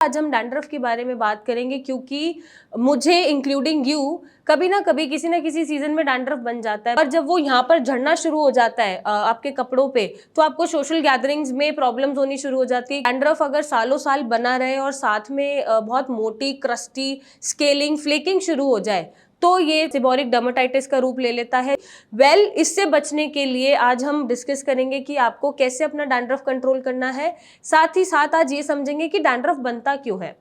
आज हम डैंड्रफ के बारे में बात करेंगे क्योंकि मुझे इंक्लूडिंग यू कभी ना कभी किसी ना किसी सीजन में डैंड्रफ बन जाता है और जब वो यहाँ पर झड़ना शुरू हो जाता है आपके कपड़ों पे तो आपको सोशल गैदरिंग्स में प्रॉब्लम्स होनी शुरू हो जाती है। डैंड्रफ अगर सालों साल बना रहे और साथ में बहुत मोटी क्रस्टी स्केलिंग फ्लेकिंग शुरू हो जाए तो ये सेबोरिक डर्मेटाइटिस का रूप ले लेता है। इससे बचने के लिए आज हम डिस्कस करेंगे कि आपको कैसे अपना डैंड्रफ कंट्रोल करना है, साथ ही साथ आज ये समझेंगे कि डैंड्रफ बनता क्यों है।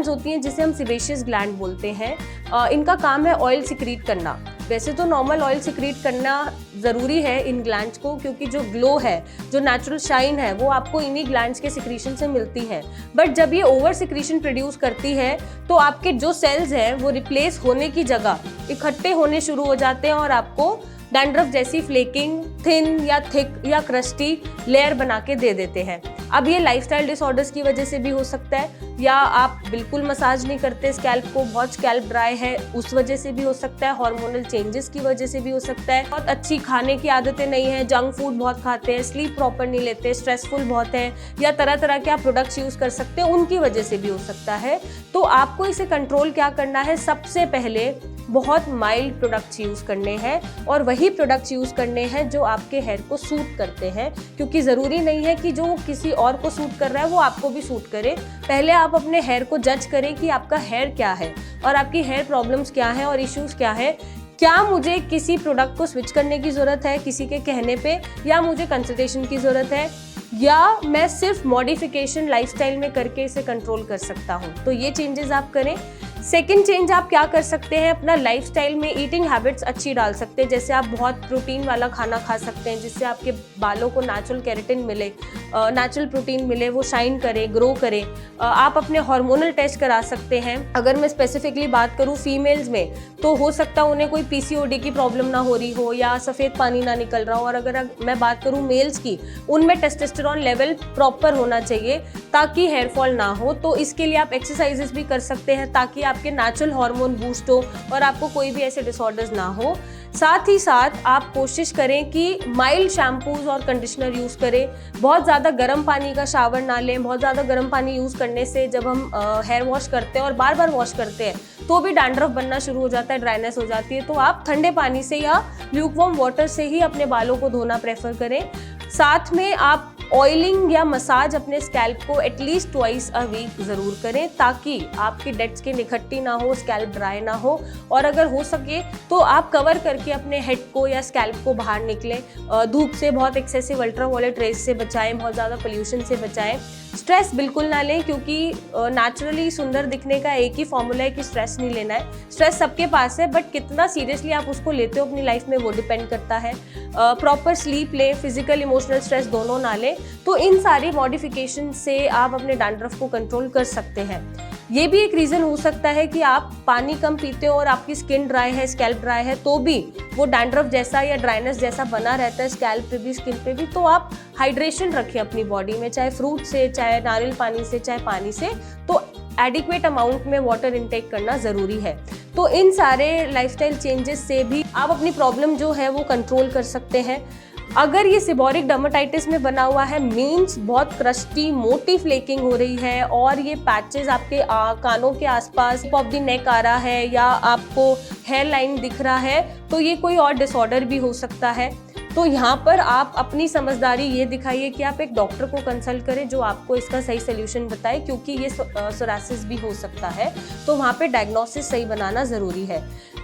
होती हैं जिसे हम सिबेशियस ग्लैंड बोलते हैं। इनका काम है ऑयल सिक्रीट करना। वैसे तो नॉर्मल ऑयल सिक्रीट करना ज़रूरी है इन ग्लैंड्स को, क्योंकि जो ग्लो है, जो नेचुरल शाइन है, वो आपको इन्हीं ग्लैंड्स के सिक्रीशन से मिलती है। बट जब ये ओवर सिक्रीशन प्रोड्यूस करती है तो आपके जो सेल्स हैं वो रिप्लेस होने की जगह इकट्ठे होने शुरू हो जाते हैं और आपको डैंड्रफ जैसी फ्लेकिंग, थिन या थिक या क्रस्टी लेयर बना के दे देते हैं। अब ये लाइफस्टाइल डिसऑर्डर्स की वजह से भी हो सकता है, या आप बिल्कुल मसाज नहीं करते स्कैल्प को, बहुत स्कैल्प ड्राई है उस वजह से भी हो सकता है, हार्मोनल चेंजेस की वजह से भी हो सकता है, बहुत अच्छी खाने की आदतें नहीं है, जंक फूड बहुत खाते हैं, स्लीप प्रॉपर नहीं लेते, स्ट्रेसफुल बहुत है, या तरह तरह के आप प्रोडक्ट्स यूज कर सकते हैं उनकी वजह से भी हो सकता है। तो आपको इसे कंट्रोल क्या करना है, सबसे पहले बहुत माइल्ड प्रोडक्ट्स यूज करने हैं और वही प्रोडक्ट्स यूज करने हैं जो आपके हेयर को सूट करते हैं, क्योंकि जरूरी नहीं है कि जो किसी और को सूट कर रहा है वो आपको भी सूट करे। पहले आप अपने हेयर को जज करें कि आपका हेयर क्या है और आपकी हेयर प्रॉब्लम्स क्या है और इश्यूज क्या है। क्या मुझे किसी प्रोडक्ट को स्विच करने की जरूरत है किसी के कहने पे, या मुझे कंसल्टेशन की जरूरत है, या मैं सिर्फ मॉडिफिकेशन लाइफस्टाइल में करके इसे कंट्रोल कर सकता हूँ। तो ये चेंजेस आप करें। सेकेंड चेंज आप क्या कर सकते हैं, अपना लाइफस्टाइल में ईटिंग हैबिट्स अच्छी डाल सकते हैं। जैसे आप बहुत प्रोटीन वाला खाना खा सकते हैं जिससे आपके बालों को नेचुरल केराटिन मिले, नेचुरल प्रोटीन मिले, वो शाइन करे, ग्रो करे। आप अपने हार्मोनल टेस्ट करा सकते हैं। अगर मैं स्पेसिफिकली बात करूँ फीमेल्स में, तो हो सकता है उन्हें कोई पीसीओडी की प्रॉब्लम ना हो रही हो या सफ़ेद पानी ना निकल रहा हो। और अगर मैं बात करूँ मेल्स की, उनमें टेस्टोस्टेरोन लेवल प्रॉपर होना चाहिए ताकि हेयर फॉल ना हो। तो इसके लिए आप एक्सरसाइजेस भी कर सकते हैं ताकि आपके नेचुरल हार्मोन बूस्ट हो और आपको कोई भी ऐसे डिसऑर्डर्स ना हो। साथ ही साथ आप कोशिश करें कि माइल्ड शैम्पूज और कंडीशनर यूज़ करें। बहुत ज़्यादा गर्म पानी का शावर ना लें। बहुत ज़्यादा गर्म पानी यूज़ करने से जब हम हेयर वॉश करते हैं और बार बार वॉश करते हैं तो भी डैंड्रफ बनना शुरू हो जाता है, ड्राइनेस हो जाती है। तो आप ठंडे पानी से या ल्यूकवार्म वाटर से ही अपने बालों को धोना प्रेफर करें। साथ में आप ऑयलिंग या मसाज अपने स्कैल्प को एटलीस्ट ट्वाइस अ वीक ज़रूर करें ताकि आपकी डेड स्किन इकट्ठी ना हो, स्कैल्प ड्राई ना हो। और अगर हो सके तो आप कवर करके अपने हेड को या स्कैल्प को बाहर निकलें। धूप से बहुत एक्सेसिव अल्ट्रावायलेट रेज से बचाएं, बहुत ज़्यादा पोल्यूशन से बचाएं। स्ट्रेस बिल्कुल ना लें, क्योंकि नेचुरली सुंदर दिखने का एक ही फॉर्मूला है कि स्ट्रेस नहीं लेना है। स्ट्रेस सबके पास है, बट कितना सीरियसली आप उसको लेते हो अपनी लाइफ में वो डिपेंड करता है। प्रॉपर स्लीप लें, फिजिकल इमोशनल स्ट्रेस दोनों ना लें। तो इन सारी मॉडिफिकेशन से आप अपने डैंड्रफ को कंट्रोल कर सकते हैं। ये भी एक रीज़न हो सकता है कि आप पानी कम पीते हो और आपकी स्किन ड्राई है, स्कैल्प ड्राई है, तो भी वो डैंड्रफ जैसा या ड्राइनेस जैसा बना रहता है स्कैल्प पे भी, स्किन पे भी। तो आप हाइड्रेशन रखें अपनी बॉडी में, चाहे फ्रूट से, चाहे नारियल पानी से, चाहे पानी से। तो एडिक्वेट अमाउंट में वाटर इनटेक करना ज़रूरी है। तो इन सारे लाइफस्टाइल चेंजेस से भी आप अपनी प्रॉब्लम जो है वो कंट्रोल कर सकते हैं। अगर ये सेबोरिक डर्मेटाइटिस में बना हुआ है मीन्स बहुत क्रस्टी मोटी फ्लेकिंग हो रही है और ये पैचेस आपके कानों के आसपास ऑफ द नेक आ रहा है या आपको हेयर लाइन दिख रहा है, तो ये कोई और डिसऑर्डर भी हो सकता है। तो यहाँ पर आप अपनी समझदारी ये दिखाइए कि आप एक डॉक्टर को कंसल्ट करें जो आपको इसका सही सोल्यूशन बताए, क्योंकि ये सोरासिस भी हो सकता है, तो वहाँ पे डायग्नोसिस सही बनाना ज़रूरी है।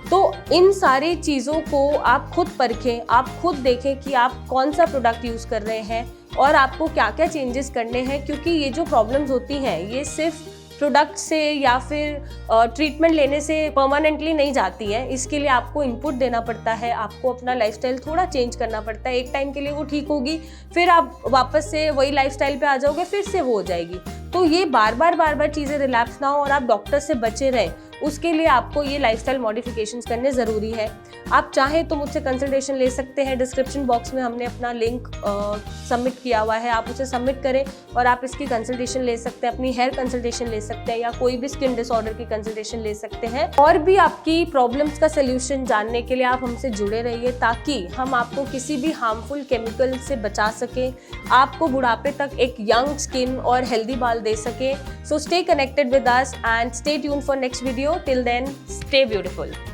तो इन सारी चीज़ों को आप खुद परखें, आप खुद देखें कि आप कौन सा प्रोडक्ट यूज़ कर रहे हैं और आपको क्या क्या चेंजेस करने हैं, क्योंकि ये जो प्रॉब्लम्स होती हैं ये सिर्फ प्रोडक्ट से या फिर ट्रीटमेंट लेने से परमानेंटली नहीं जाती है। इसके लिए आपको इनपुट देना पड़ता है, आपको अपना लाइफस्टाइल थोड़ा चेंज करना पड़ता है। एक टाइम के लिए वो ठीक होगी, फिर आप वापस से वही लाइफस्टाइल पे आ जाओगे, फिर से वो हो जाएगी। तो ये बार बार चीज़ें रिलैप्स ना हो और आप डॉक्टर से बचे रहें, उसके लिए आपको ये लाइफस्टाइल मॉडिफिकेशंस करने ज़रूरी है। आप चाहें तो मुझसे कंसल्टेशन ले सकते हैं, डिस्क्रिप्शन बॉक्स में हमने अपना लिंक सबमिट किया हुआ है, आप उसे सबमिट करें और आप इसकी कंसल्टेशन ले सकते हैं, अपनी हेयर कंसल्टेशन ले सकते हैं या कोई भी स्किन डिसऑर्डर की कंसल्टेशन ले सकते हैं। और भी आपकी प्रॉब्लम्स का सल्यूशन जानने के लिए आप हमसे जुड़े रहिए, ताकि हम आपको किसी भी हार्मफुल केमिकल से बचा सकें, आपको बुढ़ापे तक एक यंग स्किन और हेल्दी बाल दे सके। So stay connected with us and stay tuned for next video. Till then, stay beautiful.